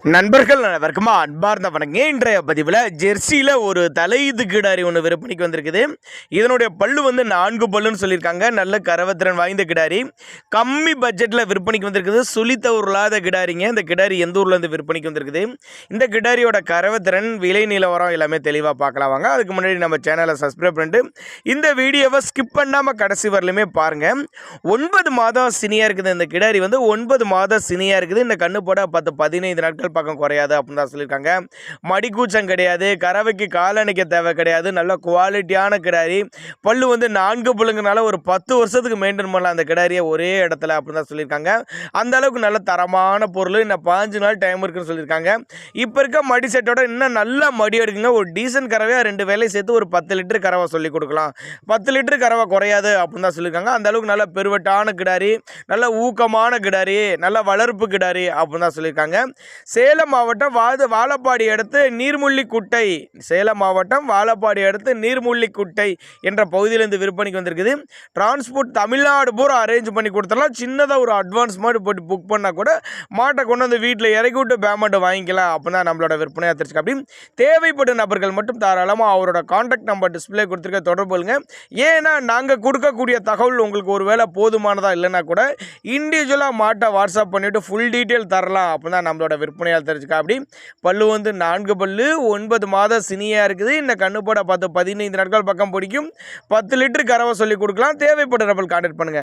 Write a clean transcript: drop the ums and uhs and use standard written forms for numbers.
நண்பர்கள் அனைவருக்கும் அன்பார்ந்த வணக்கம். இன்றைய பதிவில் ஜெர்சியில் ஒரு தலையீத்து கிடாரி ஒன்று விற்பனைக்கு வந்திருக்குது. இதனுடைய பல்லு 4 பல்லுன்னு சொல்லியிருக்காங்க. நல்ல கரவத்திறன் வாய்ந்த கிடாரி, கம்மி பட்ஜெட்டில் விற்பனைக்கு வந்திருக்குது. சுழித்த உருளாத கிடாரிங்க. இந்த கிடாரி எந்த ஊர்லேருந்து விற்பனைக்கு வந்திருக்குது, இந்த கிடாரியோட கரவத்திறன், விலை நிலவரம் எல்லாமே தெளிவாக பார்க்கலாம் வாங்க. அதுக்கு முன்னாடி நம்ம சேனலை சப்ஸ்கிரைப் பண்ணிட்டு இந்த வீடியோவை ஸ்கிப் பண்ணாமல் கடைசி வரலுமே பாருங்கள். 9 மாதம் சினியாக இருக்குது இந்த கிடாரி. 9 மாதம் சினியாக இருக்குது. இந்த கண்ணு போட 10-15 நாட்கள் பக்கம் குறையாது அப்படின்னு தான் சொல்லியிருக்காங்க. மடிக்கூச்சம் கிடையாது, கறவைக்கு காலணிக்க தேவை கிடையாது. நல்ல குவாலிட்டியான கிடாரி. பல்லு 4 பல்லுங்கனால ஒரு 10 வருஷத்துக்கு மெயின்டைன் பண்ணலாம் அந்த கிடாரியை ஒரே இடத்துல அப்படின்னு தான் சொல்லியிருக்காங்க. அந்த அளவுக்கு நல்ல தரமான பொருள். இன்னும் 15 நாள் டைம் இருக்குன்னு சொல்லியிருக்காங்க. இப்போ இருக்க மடி செட்டோட இன்னும் நல்லா மடி எடுக்குங்க. ஒரு டீசன்ட் கறவையாக 2 வேலையை சேர்த்து ஒரு 10 லிட்டர் கறவை சொல்லி கொடுக்கலாம். 10 லிட்டர் கறவை குறையாது அப்படின்னு தான் சொல்லியிருக்காங்க. அந்த அளவுக்கு நல்ல பெருவட்டான கிடாரி, நல்ல ஊக்கமான கிடாரி, நல்ல வளர்ப்பு கிடாரி அப்படின்னு தான் சொல்லியிருக்காங்க. சேலம் மாவட்டம் வாழப்பாடி அடுத்து நீர்முள்ளிக்குட்டை, சேலம் மாவட்டம் வாழப்பாடி அடுத்து நீர்முள்ளிக்குட்டை என்ற பகுதியிலேருந்து விற்பனைக்கு வந்திருக்குது. டிரான்ஸ்போர்ட் தமிழ்நாடு பூரா அரேஞ்ச் பண்ணி கொடுத்துடலாம். சின்னதாக ஒரு அட்வான்ஸ் மாதிரி போட்டு புக் பண்ணால் கூட மாட்டை கொண்டு வந்து வீட்டில் இறக்கி விட்டு பேமெண்ட் வாங்கிக்கலாம் அப்படின்னா நம்மளோட விற்பனையாக தெரிஞ்சுக்க. அப்படி தேவைப்படும் நபர்கள் மட்டும் தாராளமாக அவரோட கான்டாக்ட் நம்பர் டிஸ்பிளே கொடுத்துருக்க தொடர்பு கொள்ளுங்க. ஏன்னா நாங்கள் கொடுக்கக்கூடிய தகவல் உங்களுக்கு ஒரு வேளை போதுமானதாக இல்லைன்னா கூட இண்டிவிஜுவலாக மாட்டை வாட்ஸ்அப் பண்ணிவிட்டு ஃபுல் டீட்டெயில் தரலாம் அப்படின்னா நம்மளோட விற்பனையாக தெரிஞ்சுக்க. அப்படி பல்லு 4 பல்லு, 9 மாதம் சினியாக இருக்குது. இந்த கண்ணு போட 10-15 நாட்கள் பக்கம் பிடிக்கும். 10 லிட்டர் கறவை சொல்லி கொடுக்கலாம். தேவைப்பட்ட நபர்கள் கான்டாக்ட் பண்ணுங்கள்.